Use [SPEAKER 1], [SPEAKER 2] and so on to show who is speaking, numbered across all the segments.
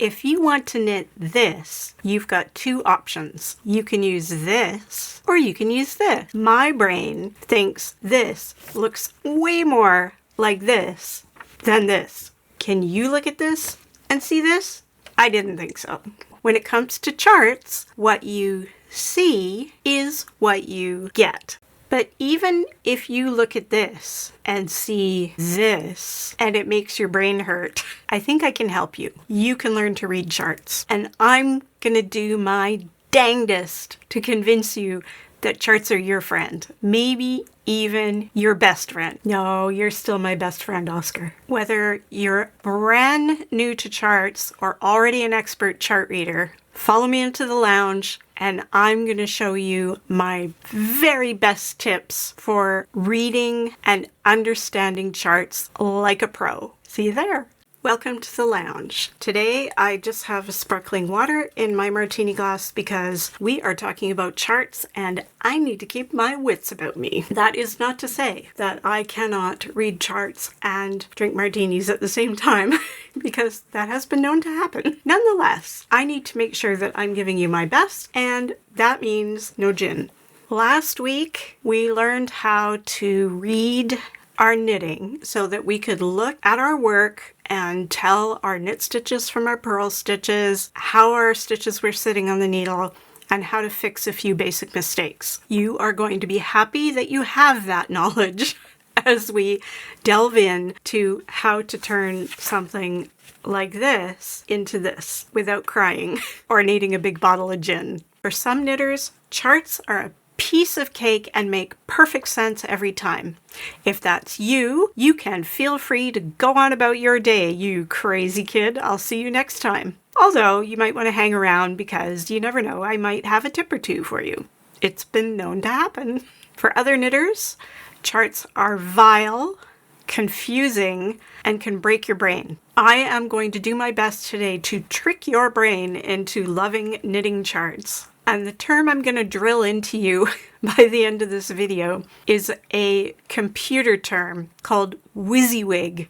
[SPEAKER 1] if you want to knit this, you've got two options. You can use this or you can use this. My brain thinks this looks way more like this than this. Can you look at this and see this? I didn't think so. When it comes to charts, what you see is what you get. But even if you look at this and see this and it makes your brain hurt, I think I can help you. You can learn to read charts. And I'm going to do my dangdest to convince you that charts are your friend. Maybe even your best friend. No, you're still my best friend, Oscar. Whether you're brand new to charts or already an expert chart reader, follow me into the lounge and I'm going to show you my very best tips for reading and understanding charts like a pro. See you there. Welcome to the lounge. Today I just have sparkling water in my martini glass because we are talking about charts and I need to keep my wits about me. That is not to say that I cannot read charts and drink martinis at the same time because that has been known to happen. Nonetheless, I need to make sure that I'm giving you my best, and that means no gin. Last week we learned how to read our knitting so that we could look at our work and tell our knit stitches from our purl stitches, how our stitches were sitting on the needle, and how to fix a few basic mistakes. You are going to be happy that you have that knowledge as we delve in to how to turn something like this into this without crying or needing a big bottle of gin. For some knitters, charts are a piece of cake and make perfect sense every time. If that's you, you can feel free to go on about your day, you crazy kid. I'll see you next time. Although you might want to hang around because you never know, I might have a tip or two for you. It's been known to happen. For other knitters, charts are vile, confusing, and can break your brain. I am going to do my best today to trick your brain into loving knitting charts. And the term I'm going to drill into you by the end of this video is a computer term called WYSIWYG,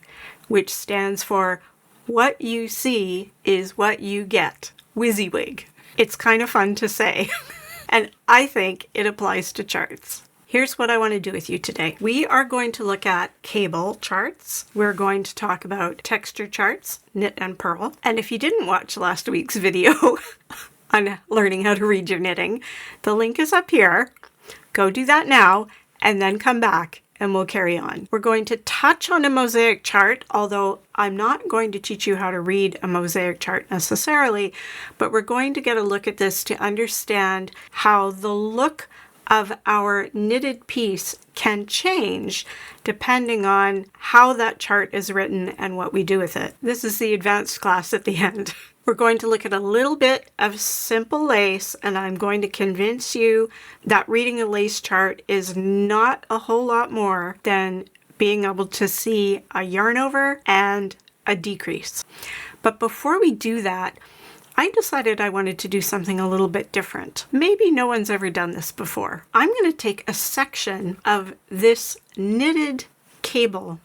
[SPEAKER 1] which stands for what you see is what you get. WYSIWYG. It's kind of fun to say, and I think it applies to charts. Here's what I want to do with you today. We are going to look at cable charts. We're going to talk about texture charts, knit and purl. And if you didn't watch last week's video on learning how to read your knitting, the link is up here. Go do that now and then come back and we'll carry on. We're going to touch on a mosaic chart, although I'm not going to teach you how to read a mosaic chart necessarily, but we're going to get a look at this to understand how the look of our knitted piece can change depending on how that chart is written and what we do with it. This is the advanced class at the end. We're going to look at a little bit of simple lace, and I'm going to convince you that reading a lace chart is not a whole lot more than being able to see a yarn over and a decrease. But before we do that, I decided I wanted to do something a little bit different. Maybe no one's ever done this before. I'm going to take a section of this knitted cable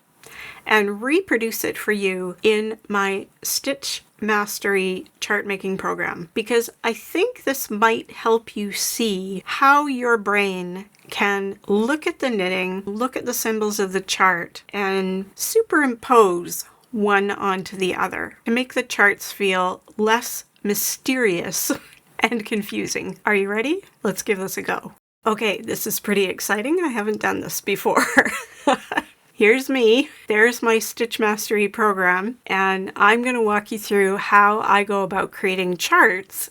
[SPEAKER 1] and reproduce it for you in my StitchMastery chart making program, because I think this might help you see how your brain can look at the knitting, look at the symbols of the chart, and superimpose one onto the other to make the charts feel less mysterious and confusing. Are you ready? Let's give this a go. Okay, this is pretty exciting. I haven't done this before. Here's me. There's my StitchMastery program, and I'm going to walk you through how I go about creating charts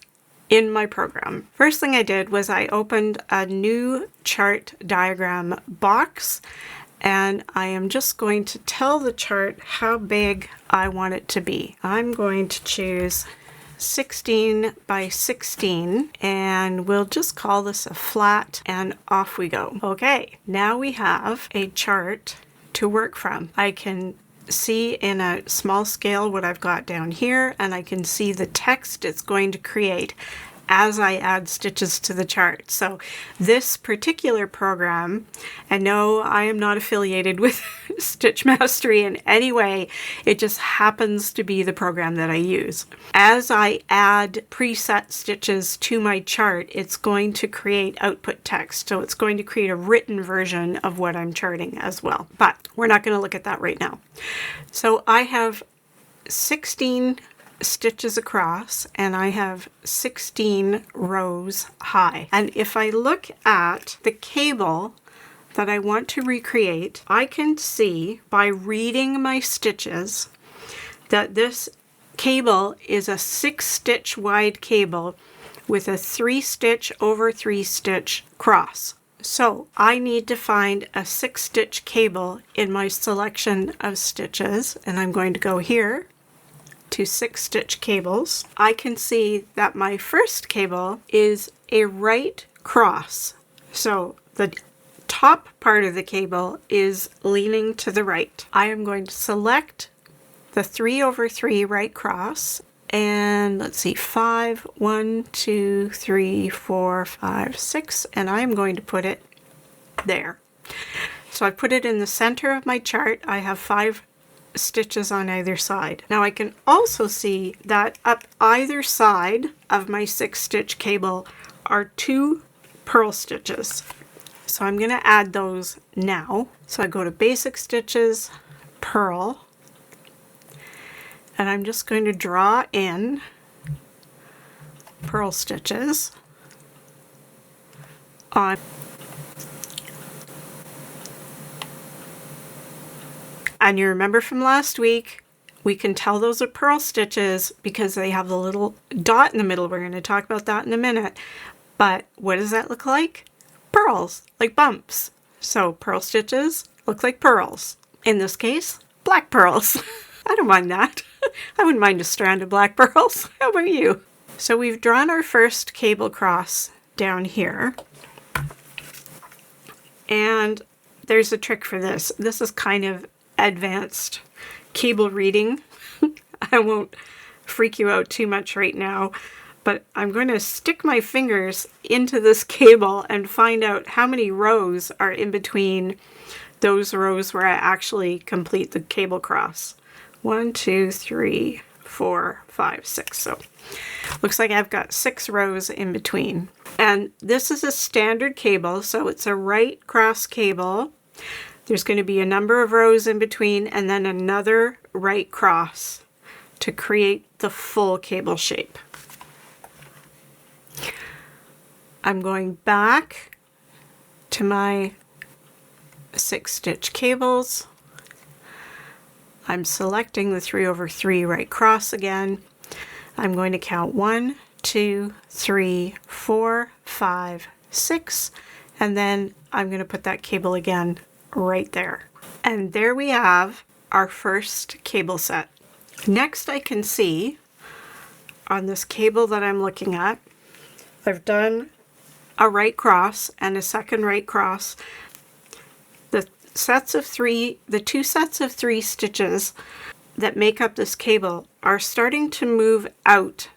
[SPEAKER 1] in my program. First thing I did was I opened a new chart diagram box, and I am just going to tell the chart how big I want it to be. I'm going to choose 16 by 16, and we'll just call this a flat, and off we go. Okay, now we have a chart to work from. I can see in a small scale what I've got down here, and I can see the text it's going to create. as I add stitches to the chart. So this particular program, and no, I am not affiliated with StitchMastery in any way, it just happens to be the program that I use. As I add preset stitches to my chart, it's going to create output text. So it's going to create a written version of what I'm charting as well. But we're not going to look at that right now. So I have 16 stitches across and I have 16 rows high. And if I look at the cable that I want to recreate, I can see by reading my stitches that this cable is a 6 stitch wide cable with a 3 stitch over 3 stitch cross. So I need to find a 6 stitch cable in my selection of stitches, and I'm going to go here to 6 stitch cables. I can see that my first cable is a right cross. So the top part of the cable is leaning to the right. I am going to select the 3 over 3 right cross, and let's see, 5, 1, 2, 3, 4, 5, 6, and I'm going to put it there. So I put it in the center of my chart. I have 5 stitches on either side. Now I can also see that up either side of my 6 stitch cable are 2 purl stitches. So I'm going to add those now. So I go to basic stitches, purl, and I'm just going to draw in purl stitches on. And you remember from last week, we can tell those are purl stitches because they have the little dot in the middle. We're going to talk about that in a minute. But what does that look like? Purls, like bumps. So purl stitches look like pearls. In this case, black pearls. I don't mind that. I wouldn't mind a strand of black pearls. How about you? So we've drawn our first cable cross down here. And there's a trick for this. This is kind of advanced cable reading. I won't freak you out too much right now, but I'm going to stick my fingers into this cable and find out how many rows are in between those rows where I actually complete the cable cross. 1, 2, 3, 4, 5, 6. So looks like I've got 6 rows in between. And this is a standard cable, so it's a right cross cable. There's going to be a number of rows in between and then another right cross to create the full cable shape. I'm going back to my 6 stitch cables. I'm selecting the 3 over 3 right cross again. I'm going to count 1, 2, 3, 4, 5, 6, and then I'm going to put that cable again right there. And there we have our first cable set. Next, I can see on this cable that I'm looking at, I've done a right cross and a second right cross. The two sets of 3 stitches that make up this cable are starting to move out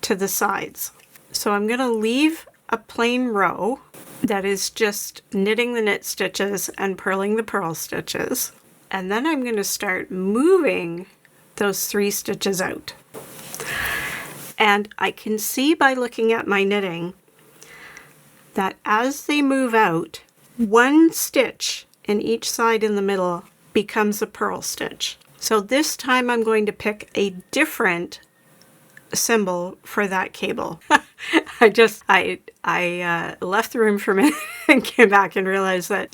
[SPEAKER 1] to the sides. So I'm going to leave a plain row that is just knitting the knit stitches and purling the purl stitches. And then I'm going to start moving those 3 stitches out. And I can see by looking at my knitting that as they move out, 1 stitch in each side in the middle becomes a purl stitch. So this time I'm going to pick a different symbol for that cable. I left the room for a minute and came back and realized that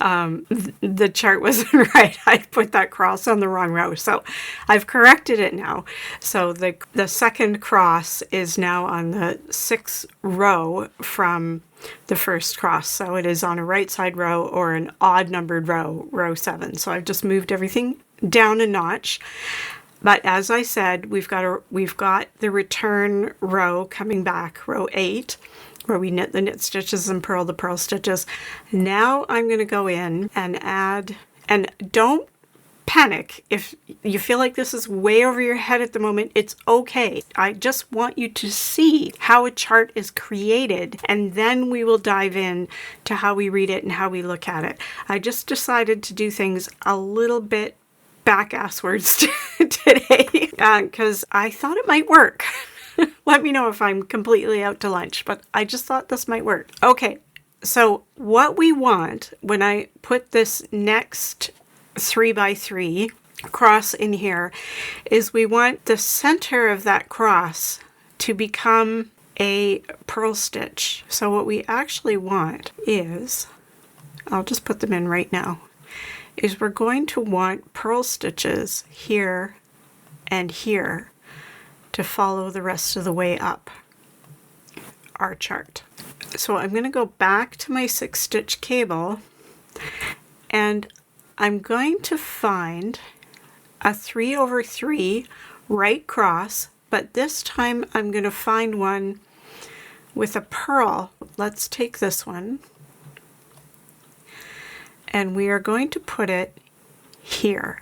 [SPEAKER 1] the chart wasn't right. I put that cross on the wrong row. So I've corrected it now. So the second cross is now on the 6th row from the first cross. So it is on a right side row or an odd numbered row, row 7. So I've just moved everything down a notch. But as I said, we've got the return row coming back, row 8, where we knit the knit stitches and purl the purl stitches. Now I'm going to go in and add, and don't panic. If you feel like this is way over your head at the moment, it's okay. I just want you to see how a chart is created, and then we will dive in to how we read it and how we look at it. I just decided to do things a little bit back-asswards today because I thought it might work. Let me know if I'm completely out to lunch, but I just thought this might work. Okay, so what we want when I put this next 3x3 cross in here is we want the center of that cross to become a purl stitch. So what we actually want is, I'll just put them in right now, is we're going to want purl stitches here and here to follow the rest of the way up our chart. So I'm going to go back to my 6-stitch cable, and I'm going to find a 3/3 right cross, but this time I'm going to find one with a purl. Let's take this one, and we are going to put it here.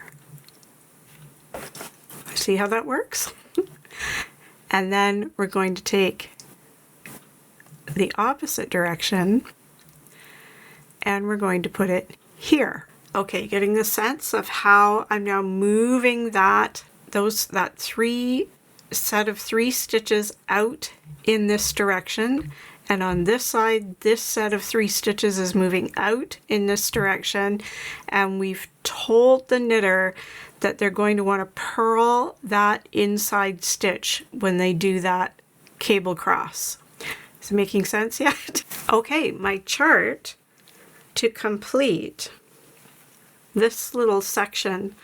[SPEAKER 1] See how that works? And then we're going to take the opposite direction and we're going to put it here. Okay, getting the sense of how I'm now moving that set of 3 stitches out in this direction, and on this side this set of 3 stitches is moving out in this direction, and we've told the knitter that they're going to want to purl that inside stitch when they do that cable cross. Is it making sense yet? Okay, my chart to complete this little section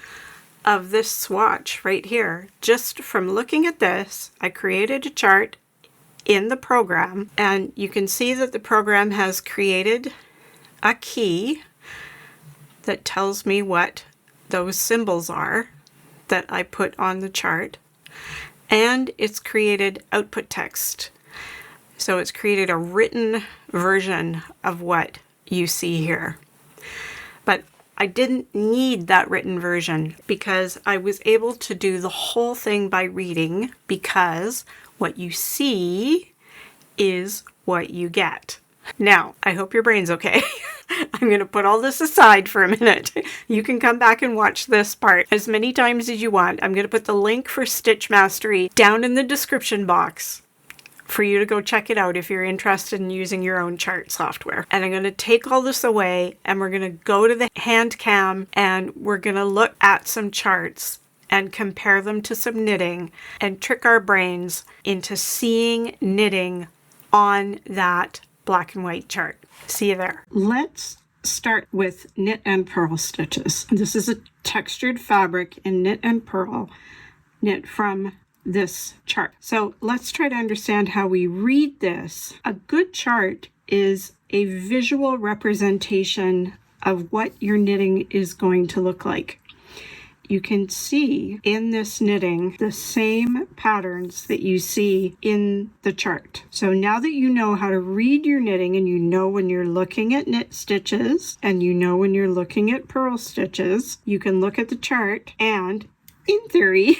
[SPEAKER 1] of this swatch right here. Just from looking at this, I created a chart in the program, and you can see that the program has created a key that tells me what those symbols are that I put on the chart, and it's created output text. So it's created a written version of what you see here. But I didn't need that written version because I was able to do the whole thing by reading, because what you see is what you get. Now, I hope your brain's okay. I'm going to put all this aside for a minute. You can come back and watch this part as many times as you want. I'm going to put the link for StitchMastery down in the description box for you to go check it out if you're interested in using your own chart software. And I'm going to take all this away and we're going to go to the hand cam and we're going to look at some charts and compare them to some knitting and trick our brains into seeing knitting on that black and white chart. See you there. Let's start with knit and purl stitches. This is a textured fabric in knit and purl, knit from this chart. So let's try to understand how we read this. A good chart is a visual representation of what your knitting is going to look like. You can see in this knitting the same patterns that you see in the chart. So now that you know how to read your knitting, and you know when you're looking at knit stitches and you know when you're looking at purl stitches, you can look at the chart and, in theory,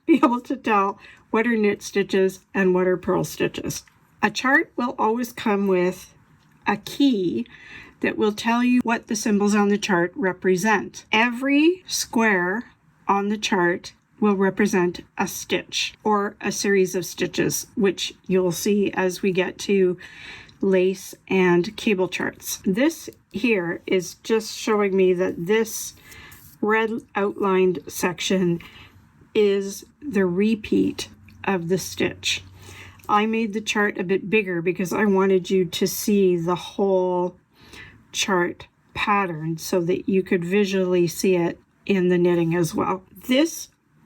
[SPEAKER 1] be able to tell what are knit stitches and what are purl stitches. A chart will always come with a key that will tell you what the symbols on the chart represent. Every square on the chart will represent a stitch or a series of stitches, which you'll see as we get to lace and cable charts. This here is just showing me that this red outlined section is the repeat of the stitch. I made the chart a bit bigger because I wanted you to see the whole chart pattern so that you could visually see it in the knitting as well.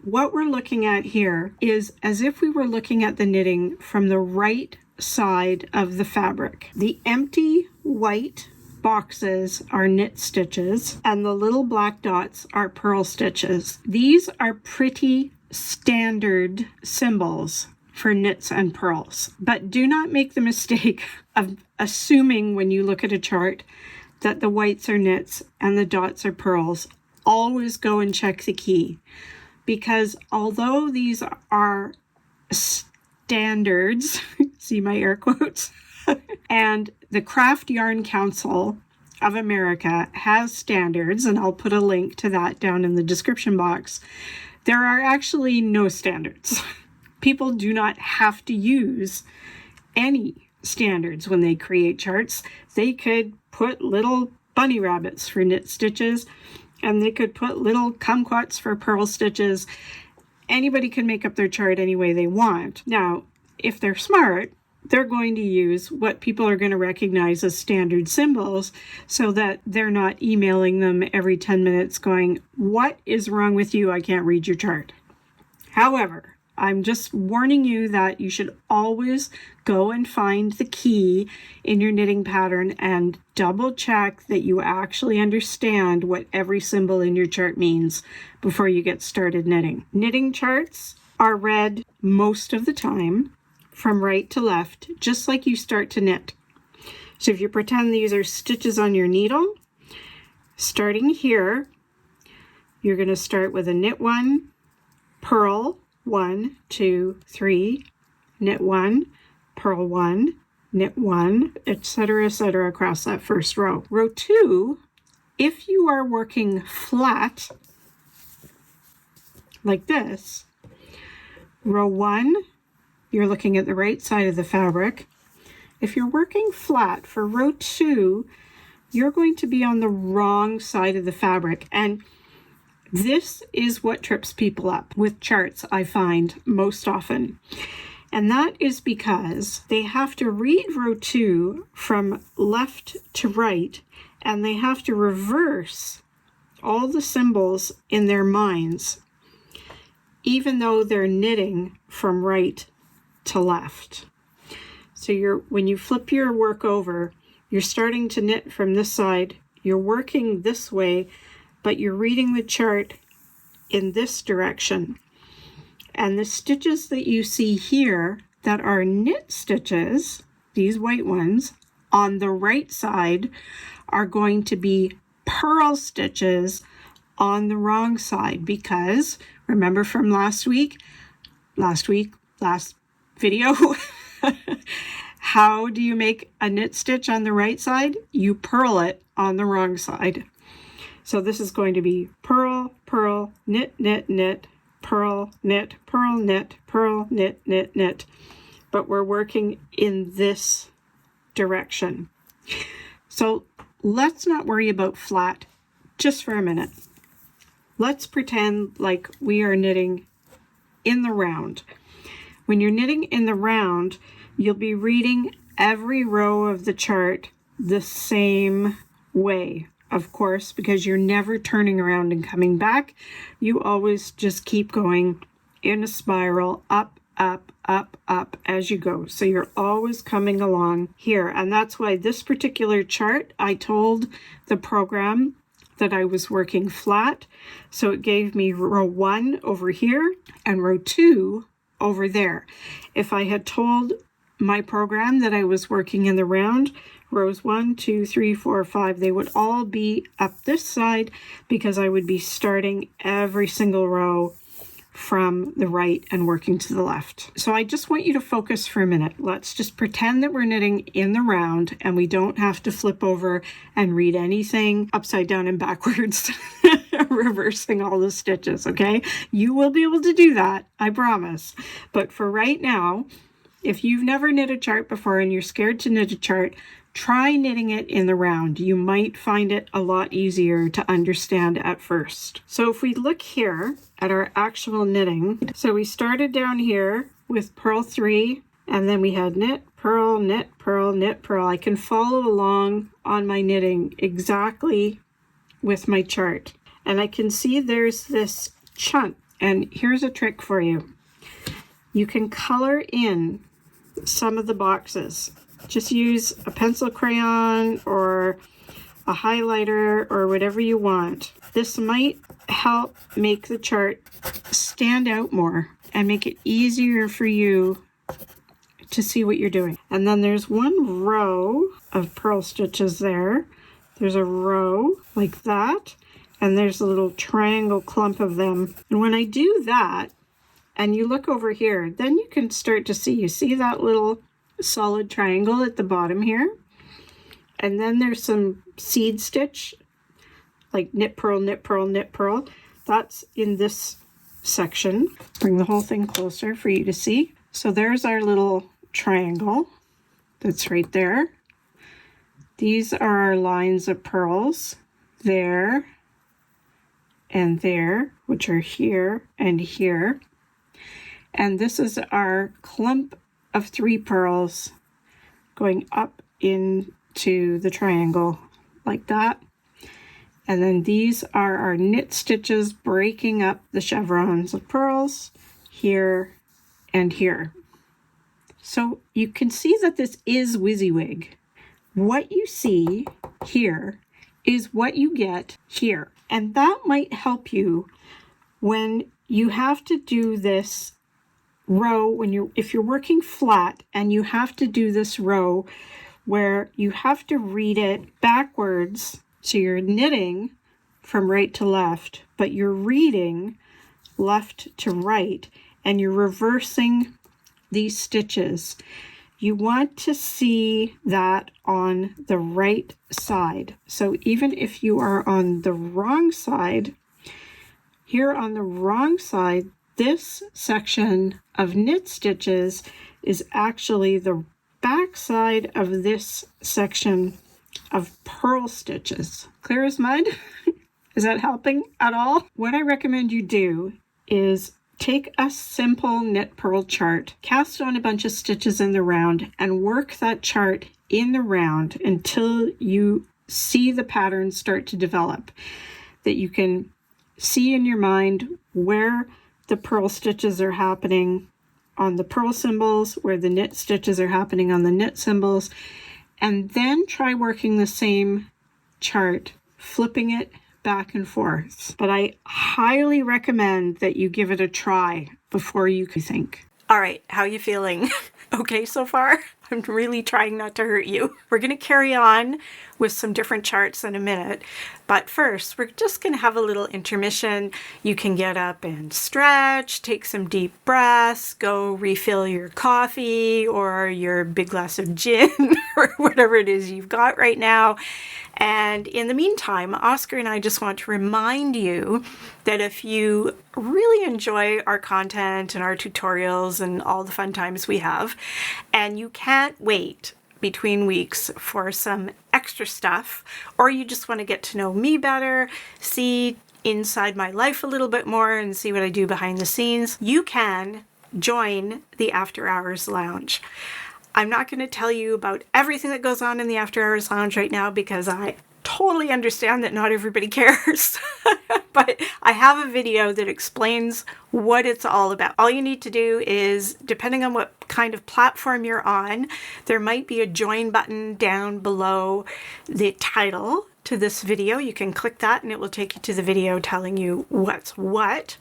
[SPEAKER 1] What we're looking at here is as if we were looking at the knitting from the right side of the fabric. The empty white boxes are knit stitches and the little black dots are purl stitches. These are pretty standard symbols for knits and purls, but do not make the mistake of assuming when you look at a chart that the whites are knits and the dots are purls. always go and check the key, because although these are standards, see my air quotes, and the Craft Yarn Council of America has standards, and I'll put a link to that down in the description box, there are actually no standards. People do not have to use any standards when they create charts. They could put little bunny rabbits for knit stitches, and they could put little kumquats for purl stitches. Anybody can make up their chart any way they want. Now, if they're smart, they're going to use what people are going to recognize as standard symbols so that they're not emailing them every 10 minutes going, "What is wrong with you? I can't read your chart." However, I'm just warning you that you should always go and find the key in your knitting pattern and double check that you actually understand what every symbol in your chart means before you get started knitting. Knitting charts are read most of the time from right to left, just like you start to knit. So if you pretend these are stitches on your needle, starting here, you're going to start with a knit 1, purl 1, 2, 3, knit 1, purl 1, knit 1, etc., across that first row. Row 2, if you are working flat like this, row 1, you're looking at the right side of the fabric. If you're working flat for row 2, you're going to be on the wrong side of the fabric. And this is what trips people up with charts, I find, most often. And that is because they have to read row 2 from left to right, and they have to reverse all the symbols in their minds, even though they're knitting from right to left. So when you flip your work over, you're starting to knit from this side, you're working this way, but you're reading the chart in this direction. And the stitches that you see here that are knit stitches, these white ones, on the right side are going to be purl stitches on the wrong side, because remember from last video, how do you make a knit stitch on the right side? You purl it on the wrong side. So this is going to be purl, purl, knit, knit, knit, purl, knit, purl, knit, purl, knit, knit, knit. But we're working in this direction. So let's not worry about flat just for a minute. Let's pretend like we are knitting in the round. When you're knitting in the round, you'll be reading every row of the chart the same way, of course, because you're never turning around and coming back. You always just keep going in a spiral, up, up, up, up as you go. So you're always coming along here. And that's why this particular chart, I told the program that I was working flat. So it gave me row 1 over here and row 2 over there. If I had told my program that I was working in the round, rows 1, 2, 3, 4, 5, they would all be up this side, because I would be starting every single row from the right and working to the left. So I just want you to focus for a minute. Let's just pretend that we're knitting in the round and we don't have to flip over and read anything upside down and backwards, reversing all the stitches, okay? You will be able to do that, I promise. But for right now, if you've never knit a chart before and you're scared to knit a chart, try knitting it in the round. You might find it a lot easier to understand at first. So if we look here at our actual knitting, so we started down here with purl 3, and then we had knit, purl, knit, purl, knit, purl. I can follow along on my knitting exactly with my chart. And I can see there's this chunk. And here's a trick for you. You can color in some of the boxes. Just use a pencil crayon or a highlighter or whatever you want. This might help make the chart stand out more and make it easier for you to see what you're doing. And then there's one row of purl stitches there. There's a row like that. and there's a little triangle clump of them. And when I do that, and you look over here, then you can start to see, you see that little solid triangle at the bottom here? And then there's some seed stitch, like knit, purl, knit, purl, knit, purl. That's in this section. Bring the whole thing closer for you to see. So there's our little triangle that's right there. These are our lines of purls, there and there, which are here and here. And this is our clump of 3 purls going up into the triangle like that. And then these are our knit stitches breaking up the chevrons of purls here and here. So you can see that this is WYSIWYG. What you see here is what you get here. And that might help you when you have to do this row, if you're working flat and you have to do this row where you have to read it backwards. So you're knitting from right to left, but you're reading left to right, and you're reversing these stitches. You want to see that on the right side. So even if you are on the wrong side, here on the wrong side, this section of knit stitches is actually the back side of this section of purl stitches. Clear as mud? Is that helping at all? What I recommend you do is take a simple knit purl chart, cast on a bunch of stitches in the round, and work that chart in the round until you see the pattern start to develop, that you can see in your mind where the purl stitches are happening on the purl symbols, where the knit stitches are happening on the knit symbols, and then try working the same chart, flipping it back and forth. But I highly recommend that you give it a try before you think. All right, how are you feeling? Okay so far? I'm really trying not to hurt you. We're going to carry on with some different charts in a minute, but first we're just going to have a little intermission. You can get up and stretch, take some deep breaths, go refill your coffee or your big glass of gin or whatever it is you've got right now. And in the meantime, Oscar and I just want to remind you that if you really enjoy our content and our tutorials and all the fun times we have, and you can't wait between weeks for some extra stuff, or you just want to get to know me better, see inside my life a little bit more and see what I do behind the scenes, you can join the After Hours Lounge. I'm not going to tell you about everything that goes on in the After Hours Lounge right now because I totally understand that not everybody cares. But I have a video that explains what it's all about. All you need to do is, depending on what kind of platform you're on, there might be a join button down below the title to this video. You can click that and it will take you to the video telling you what's what.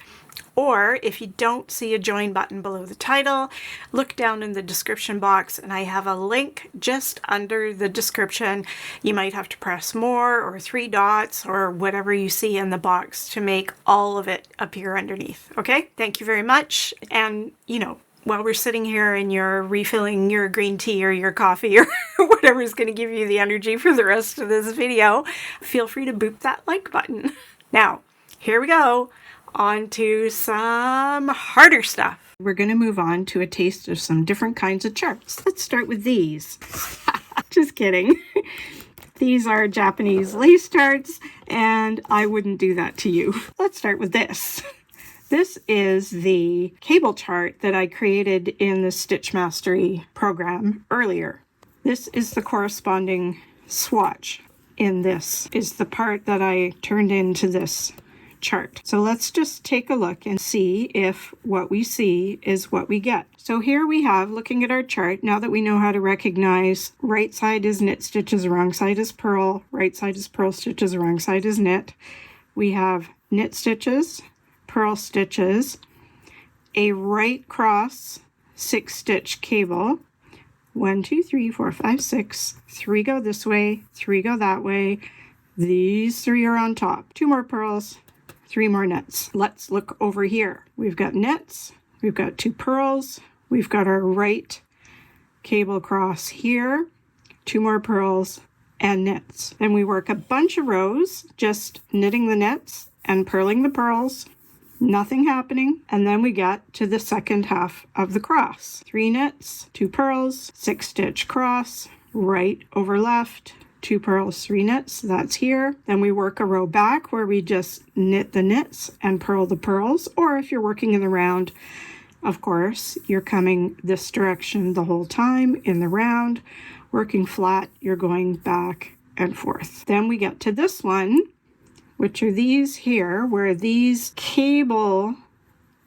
[SPEAKER 1] Or if you don't see a join button below the title, look down in the description box and I have a link just under the description. You might have to press more or 3 dots or whatever you see in the box to make all of it appear underneath. Okay, thank you very much. And while we're sitting here and you're refilling your green tea or your coffee or whatever is going to give you the energy for the rest of this video, feel free to boop that like button. Now, here we go. On to some harder stuff. We're going to move on to a taste of some different kinds of charts. Let's start with these. Just kidding. These are Japanese lace charts, and I wouldn't do that to you. Let's start with this. This is the cable chart that I created in the StitchMastery program earlier. This is the corresponding swatch in this, is the part that I turned into this chart. So let's just take a look and see if what we see is what we get. So here we have, looking at our chart, now that we know how to recognize right side is knit stitches, wrong side is purl, right side is purl stitches, wrong side is knit. We have knit stitches, purl stitches, a right cross 6-stitch cable, 1, 2, 3, 4, 5, 6, 3 go this way, 3 go that way, These 3 are on top. 2 more purls, 3 more knits. Let's look over here. We've got knits, we've got 2 purls, we've got our right cable cross here, 2 more purls and knits. Then we work a bunch of rows, just knitting the knits and purling the purls, nothing happening. And then we get to the second half of the cross. 3 knits, 2 purls, 6 stitch cross, right over left, 2 purls, 3 knits, that's here. Then we work a row back where we just knit the knits and purl the purls, or if you're working in the round, of course, you're coming this direction the whole time in the round. Working flat, you're going back and forth. Then we get to this one, which are these here, where these cables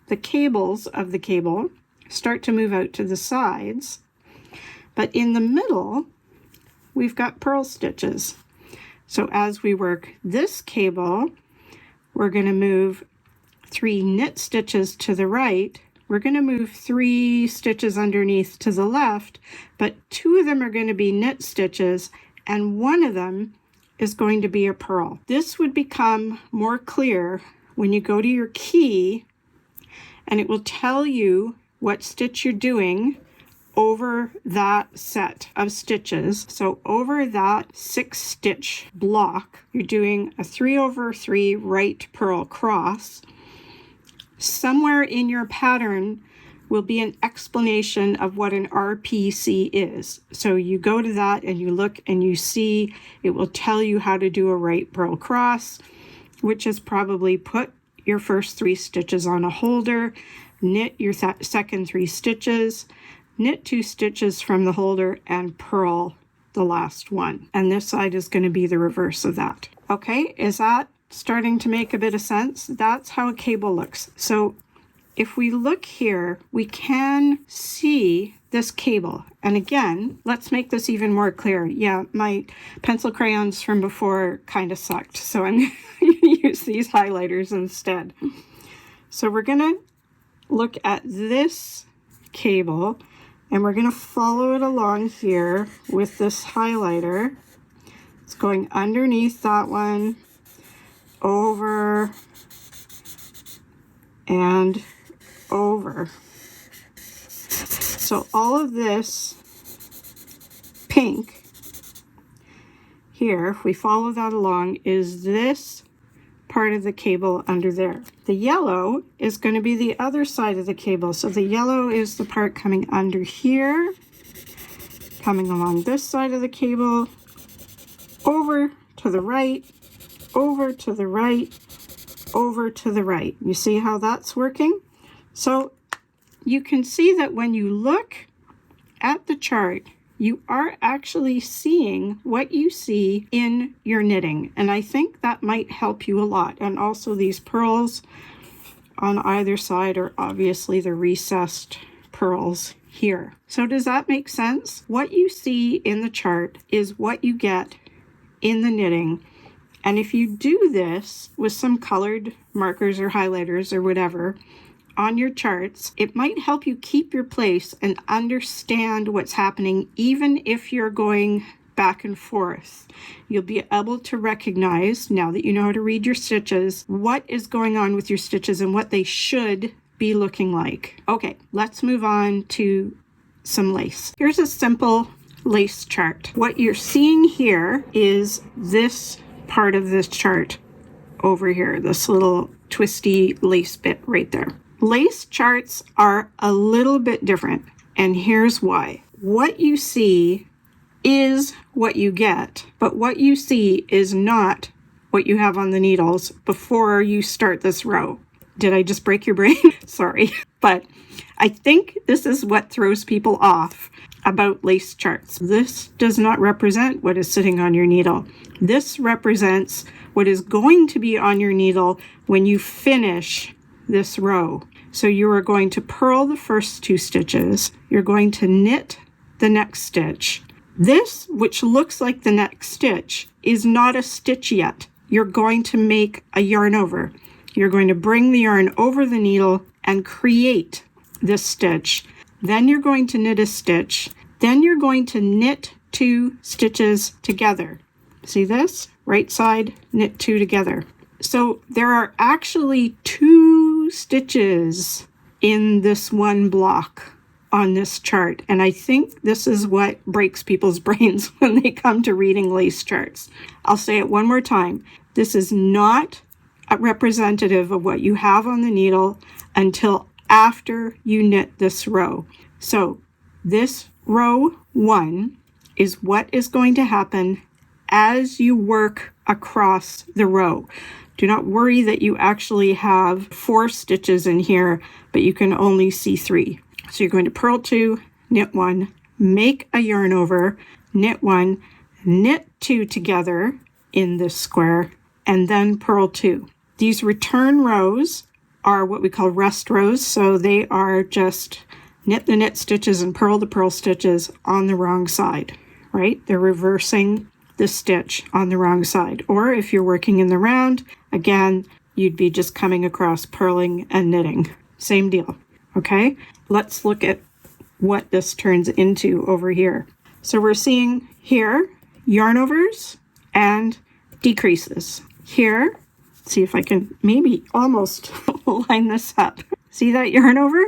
[SPEAKER 1] of the cable start to move out to the sides. But in the middle, we've got purl stitches. So as we work this cable, we're going to move 3 knit stitches to the right. We're going to move 3 stitches underneath to the left, but 2 of them are going to be knit stitches, and 1 of them is going to be a purl. This would become more clear when you go to your key, and it will tell you what stitch you're doing over that set of stitches. So over that 6 stitch block, you're doing a 3 over 3 right purl cross. Somewhere in your pattern will be an explanation of what an RPC is. So you go to that and you look and you see, it will tell you how to do a right purl cross, which is probably put your first 3 stitches on a holder, knit your second 3 stitches, knit 2 stitches from the holder, and purl the last one. And this side is going to be the reverse of that. Okay, is that starting to make a bit of sense? That's how a cable looks. So if we look here, we can see this cable. And again, let's make this even more clear. Yeah, my pencil crayons from before kind of sucked, so I'm going to use these highlighters instead. So we're going to look at this cable, and we're going to follow it along here with this highlighter. It's going underneath that one, over and over. So all of this pink here, if we follow that along, is this part of the cable under there. The yellow is going to be the other side of the cable. So the yellow is the part coming under here, coming along this side of the cable, over to the right, over to the right, over to the right. You see how that's working? So you can see that when you look at the chart, you are actually seeing what you see in your knitting. And I think that might help you a lot. And also these purls on either side are obviously the recessed purls here. So does that make sense? What you see in the chart is what you get in the knitting. And if you do this with some colored markers or highlighters or whatever on your charts, it might help you keep your place and understand what's happening, even if you're going back and forth. You'll be able to recognize, now that you know how to read your stitches, what is going on with your stitches and what they should be looking like. Okay, let's move on to some lace. Here's a simple lace chart. What you're seeing here is this part of this chart over here, this little twisty lace bit right there. Lace charts are a little bit different, and here's why. What you see is what you get, but what you see is not what you have on the needles before you start this row. Did I just break your brain? Sorry, but I think this is what throws people off about lace charts. This does not represent what is sitting on your needle. This represents what is going to be on your needle when you finish this row. So you are going to purl the first 2 stitches. You're going to knit the next stitch. This, which looks like the next stitch, is not a stitch yet. You're going to make a yarn over. You're going to bring the yarn over the needle and create this stitch. Then you're going to knit a stitch. Then you're going to knit 2 stitches together. See this? Right side, knit 2 together. So there are actually 2 stitches in this one block on this chart. And I think this is what breaks people's brains when they come to reading lace charts. I'll say it one more time. This is not representative of what you have on the needle until after you knit this row. So this row 1 is what is going to happen as you work across the row. Do not worry that you actually have 4 stitches in here, but you can only see 3. So you're going to purl 2, knit 1, make a yarn over, knit 1, knit 2 together in this square, and then purl 2. These return rows are what we call rest rows, so they are just knit the knit stitches and purl the purl stitches on the wrong side, right? They're reversing the stitch on the wrong side. Or if you're working in the round, again, you'd be just coming across purling and knitting. Same deal, okay? Let's look at what this turns into over here. So we're seeing here yarn overs and decreases. Here, see if I can maybe almost line this up. See that yarn over?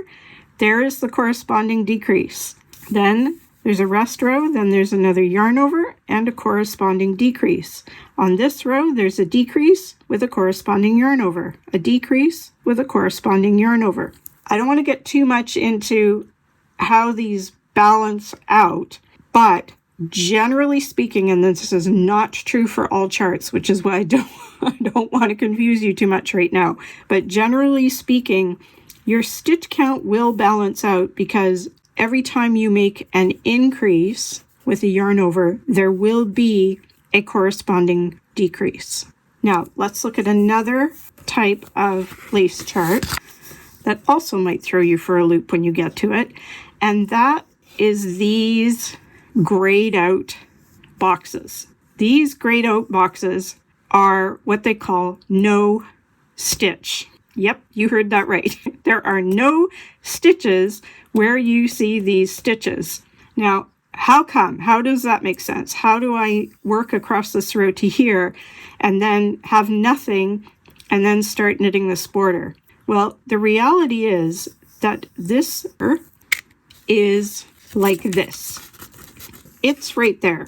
[SPEAKER 1] There is the corresponding decrease. Then there's a rest row, then there's another yarn over and a corresponding decrease. On this row, there's a decrease with a corresponding yarn over, a decrease with a corresponding yarn over. I don't want to get too much into how these balance out, but generally speaking, and this is not true for all charts, which is why I don't want to confuse you too much right now, but generally speaking, your stitch count will balance out because every time you make an increase with a yarn over, there will be a corresponding decrease. Now, let's look at another type of lace chart that also might throw you for a loop when you get to it, and that is these grayed out boxes. These grayed out boxes are what they call no stitch. Yep, you heard that right. There are no stitches where you see these stitches. Now, how come? How does that make sense? How do I work across this row to here and then have nothing and then start knitting this border? Well, the reality is that this is like this. It's right there.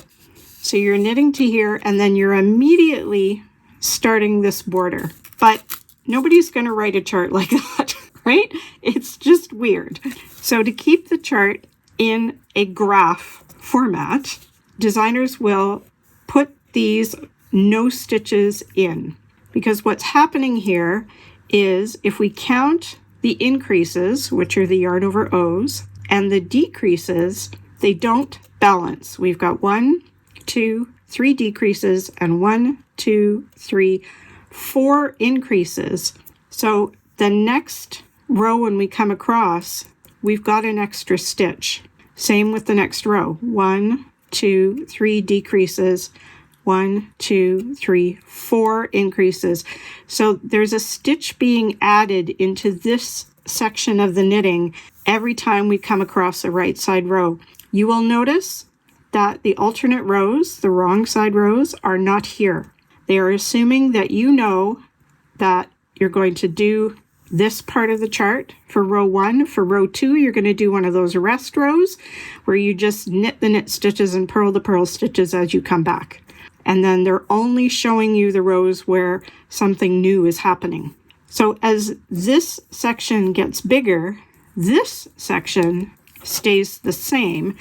[SPEAKER 1] So you're knitting to here and then you're immediately starting this border. But nobody's going to write a chart like that, right? It's just weird. So to keep the chart in a graph format, designers will put these no stitches in. Because what's happening here is if we count the increases, which are the yarn over O's, and the decreases, they don't balance. We've got 1, 2, 3 decreases and 1, 2, 3, 4 increases. So the next row when we come across, we've got an extra stitch. Same with the next row. 1, 2, 3 decreases, 1, 2, 3, 4 increases. So there's a stitch being added into this section of the knitting every time we come across a right side row. You will notice that the alternate rows, the wrong side rows, are not here. They are assuming that you know that you're going to do this part of the chart for row 1. For row 2, you're going to do one of those rest rows where you just knit the knit stitches and purl the purl stitches as you come back. And then they're only showing you the rows where something new is happening. So as this section gets bigger, this section stays the same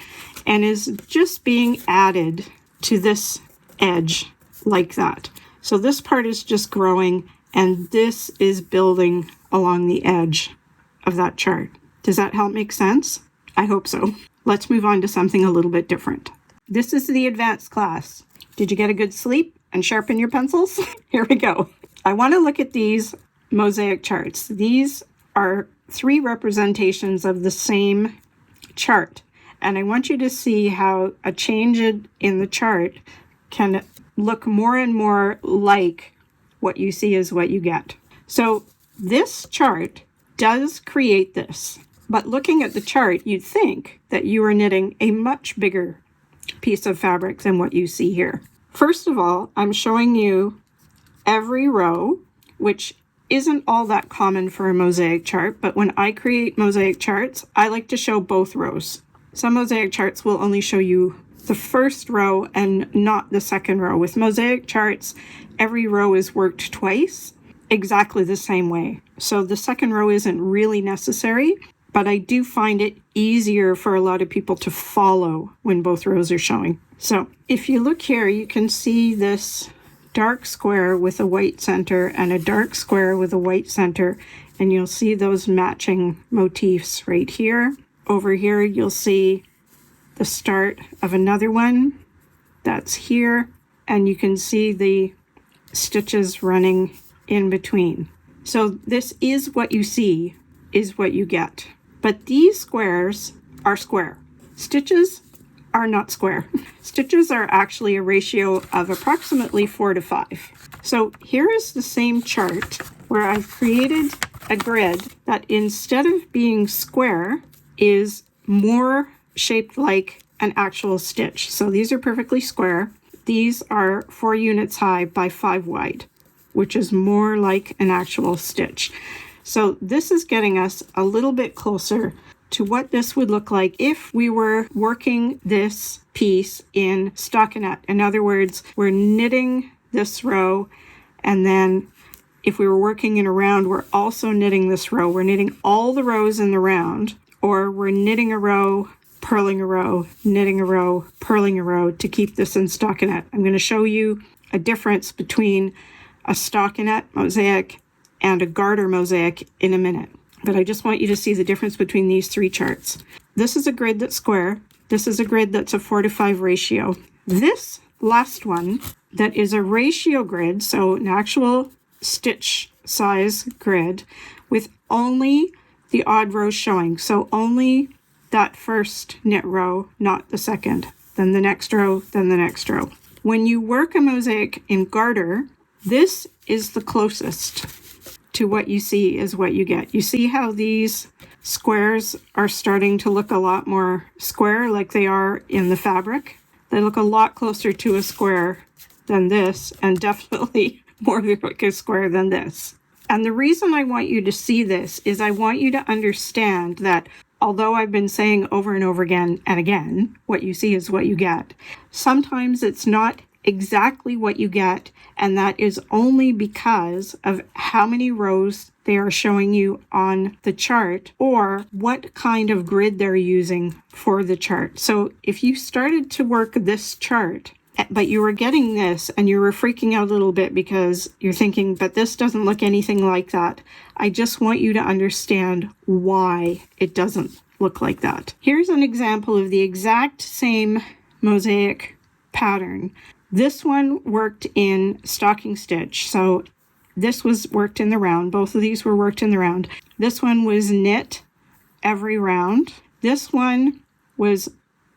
[SPEAKER 1] and is just being added to this edge like that. So this part is just growing and this is building along the edge of that chart. Does that help make sense? I hope so. Let's move on to something a little bit different. This is the advanced class. Did you get a good sleep and sharpen your pencils? Here we go. I want to look at these mosaic charts. These are 3 representations of the same chart. And I want you to see how a change in the chart can look more and more like what you see is what you get. So this chart does create this. But looking at the chart, you'd think that you are knitting a much bigger piece of fabric than what you see here. First of all, I'm showing you every row, which isn't all that common for a mosaic chart, but when I create mosaic charts, I like to show both rows. Some mosaic charts will only show you the first row and not the second row. With mosaic charts, every row is worked twice, exactly the same way. So the second row isn't really necessary, but I do find it easier for a lot of people to follow when both rows are showing. So if you look here, you can see this dark square with a white center and a dark square with a white center, and you'll see those matching motifs right here. Over here, you'll see the start of another one that's here, and you can see the stitches running in between. So this is what you see, is what you get. But these squares are square. Stitches are not square. Stitches are actually a ratio of approximately 4 to 5. So here is the same chart where I've created a grid that instead of being square is more shaped like an actual stitch. So these are perfectly square. These are 4 units high by 5 wide, which is more like an actual stitch. So this is getting us a little bit closer to what this would look like if we were working this piece in stockinette. In other words, we're knitting this row, and then if we were working in a round, we're also knitting this row. We're knitting all the rows in the round, or we're knitting a row, purling a row, knitting a row, purling a row to keep this in stockinette. I'm going to show you a difference between a stockinette mosaic and a garter mosaic in a minute. But I just want you to see the difference between these 3 charts. This is a grid that's square. This is a grid that's a 4 to 5 ratio. This last one that is a ratio grid, so an actual stitch size grid with only the odd rows showing. So only that first knit row, not the second, then the next row, then the next row. When you work a mosaic in garter, this is the closest to what you see is what you get. You see how these squares are starting to look a lot more square like they are in the fabric? They look a lot closer to a square than this, and definitely more like a square than this. And the reason I want you to see this is I want you to understand that although I've been saying over and over again and again, what you see is what you get, sometimes it's not exactly what you get, and that is only because of how many rows they are showing you on the chart or what kind of grid they're using for the chart. So if you started to work this chart, but you were getting this and you were freaking out a little bit because you're thinking, but this doesn't look anything like that, I just want you to understand why it doesn't look like that. Here's an example of the exact same mosaic pattern. This one worked in stocking stitch. So this was worked in the round. Both of these were worked in the round. This one was knit every round. This one was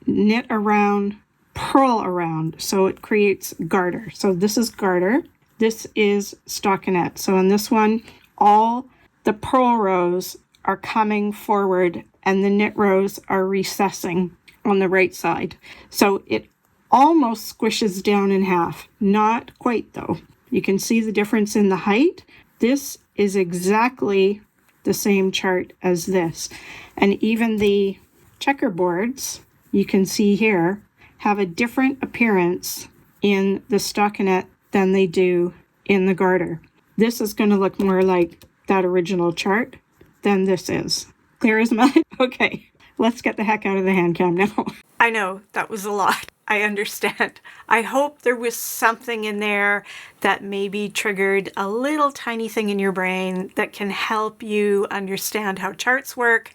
[SPEAKER 1] knit around, purl around. So it creates garter. So this is garter. This is stockinette. So in this one, all the purl rows are coming forward and the knit rows are recessing on the right side. So it almost squishes down in half. Not quite though. You can see the difference in the height. This is exactly the same chart as this. And even the checkerboards, you can see here, have a different appearance in the stockinette than they do in the garter. This is going to look more like that original chart than this is. Clear as mud? Okay, let's get the heck out of the hand cam now. I know, that was a lot. I understand. I hope there was something in there that maybe triggered a little tiny thing in your brain that can help you understand how charts work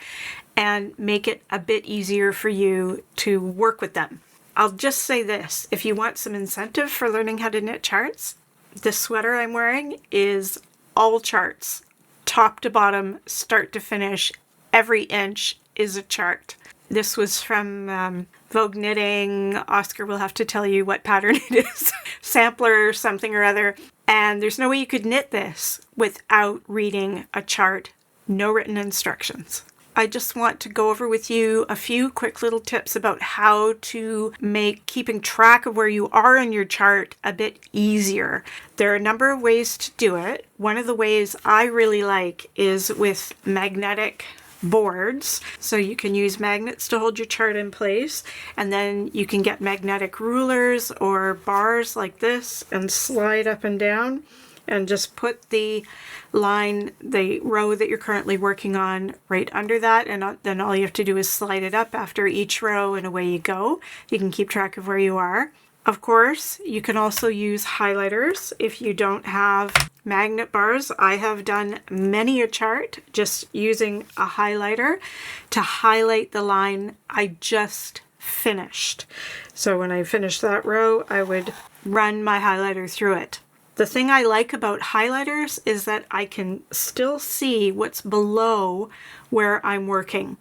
[SPEAKER 1] and make it a bit easier for you to work with them. I'll just say this, if you want some incentive for learning how to knit charts, the sweater I'm wearing is all charts, top to bottom, start to finish, every inch is a chart. This was from Vogue Knitting. Oscar will have to tell you what pattern it is. Sampler or something or other. And there's no way you could knit this without reading a chart. No written instructions. I just want to go over with you a few quick little tips about how to make keeping track of where you are in your chart a bit easier. There are a number of ways to do it. One of the ways I really like is with magnetic boards. So you can use magnets to hold your chart in place, and then you can get magnetic rulers or bars like this and slide up and down and just put the line, the row that you're currently working on right under that, and then all you have to do is slide it up after each row and away you go. You can keep track of where you are. Of course, you can also use highlighters if you don't have magnet bars. I have done many a chart just using a highlighter to highlight the line I just finished. So when I finished that row, I would run my highlighter through it. The thing I like about highlighters is that I can still see what's below where I'm working,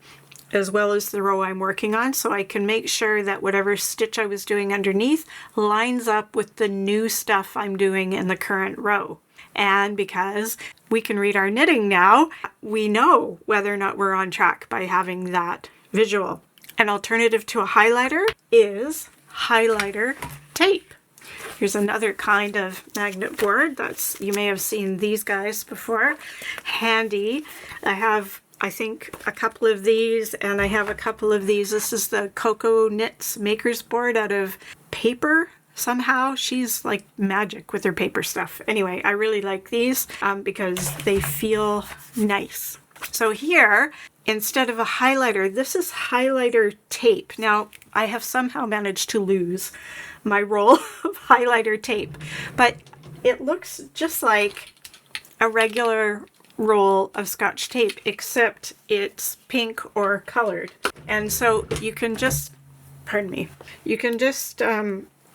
[SPEAKER 1] as well as the row I'm working on, so I can make sure that whatever stitch I was doing underneath lines up with the new stuff I'm doing in the current row. And because we can read our knitting now, we know whether or not we're on track by having that visual. An alternative to a highlighter is highlighter tape. Here's another kind of magnet board. You may have seen these guys before. Handy. I have, I think, a couple of these, and I have a couple of these. This is the Knicoleknits Maker's Board out of paper. Somehow she's like magic with her paper stuff. Anyway, I really like these because they feel nice. So here, instead of a highlighter, this is highlighter tape. Now, I have somehow managed to lose my roll of highlighter tape, but it looks just like a regular roll of Scotch tape, except it's pink or colored. And so you can just, pardon me, you can just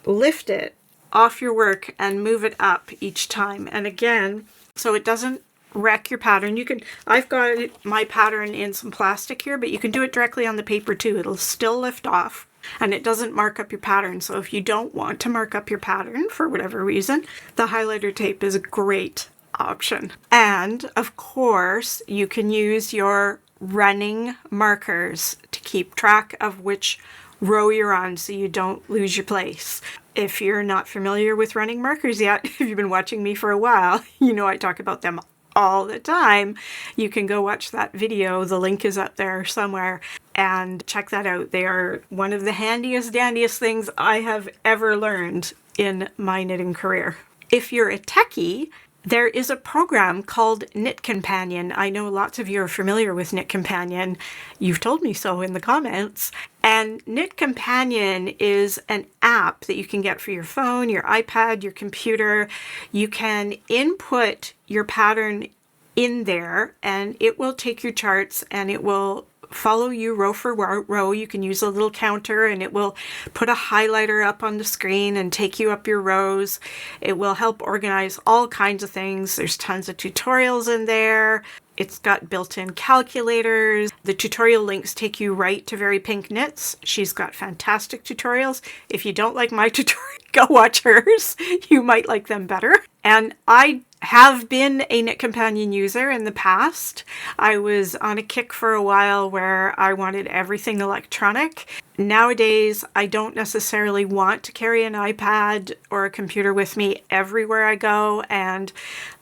[SPEAKER 1] lift it off your work and move it up each time. And again, so it doesn't wreck your pattern. You can, I've got my pattern in some plastic here, but you can do it directly on the paper too. It'll still lift off and it doesn't mark up your pattern. So if you don't want to mark up your pattern for whatever reason, the highlighter tape is a great option. And of course, you can use your running markers to keep track of which row you're on so you don't lose your place. If you're not familiar with running markers yet, if you've been watching me for a while, you know I talk about them all the time. You can go watch that video. The link is up there somewhere and check that out. They are one of the handiest, dandiest things I have ever learned in my knitting career. If you're a techie, there is a program called Knit Companion. I know lots of you are familiar with Knit Companion. You've told me so in the comments. And Knit Companion is an app that you can get for your phone, your iPad, your computer. You can input your pattern in there and it will take your charts and it will follow you row for row. You can use a little counter and it will put a highlighter up on the screen and take you up your rows. It will help organize all kinds of things. There's tons of tutorials in there. It's got built-in calculators. The tutorial links take you right to Very Pink Knits. She's got fantastic tutorials. If you don't like my tutorial, go watch hers. You might like them better. And I have been a Knit Companion user in the past. I was on a kick for a while where I wanted everything electronic. Nowadays, I don't necessarily want to carry an iPad or a computer with me everywhere I go, and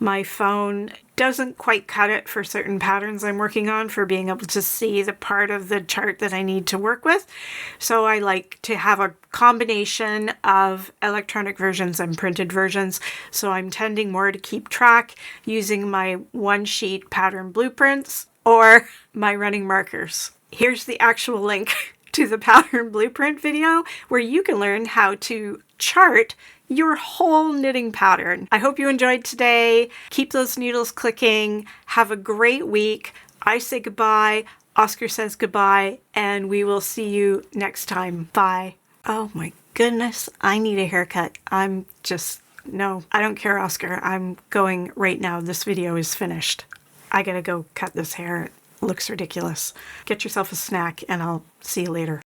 [SPEAKER 1] my phone doesn't quite cut it for certain patterns I'm working on for being able to see the part of the chart that I need to work with. So I like to have a combination of electronic versions and printed versions. So I'm tending more to keep track using my one-sheet pattern blueprints or my running markers. Here's the actual link to the pattern blueprint video where you can learn how to chart your whole knitting pattern. I hope you enjoyed today. Keep those needles clicking. Have a great week. I say goodbye. Oscar says goodbye, and we will see you next time. Bye. Oh my goodness, I need a haircut. No, I don't care, Oscar. I'm going right now. This video is finished. I gotta go cut this hair. It looks ridiculous. Get yourself a snack and I'll see you later.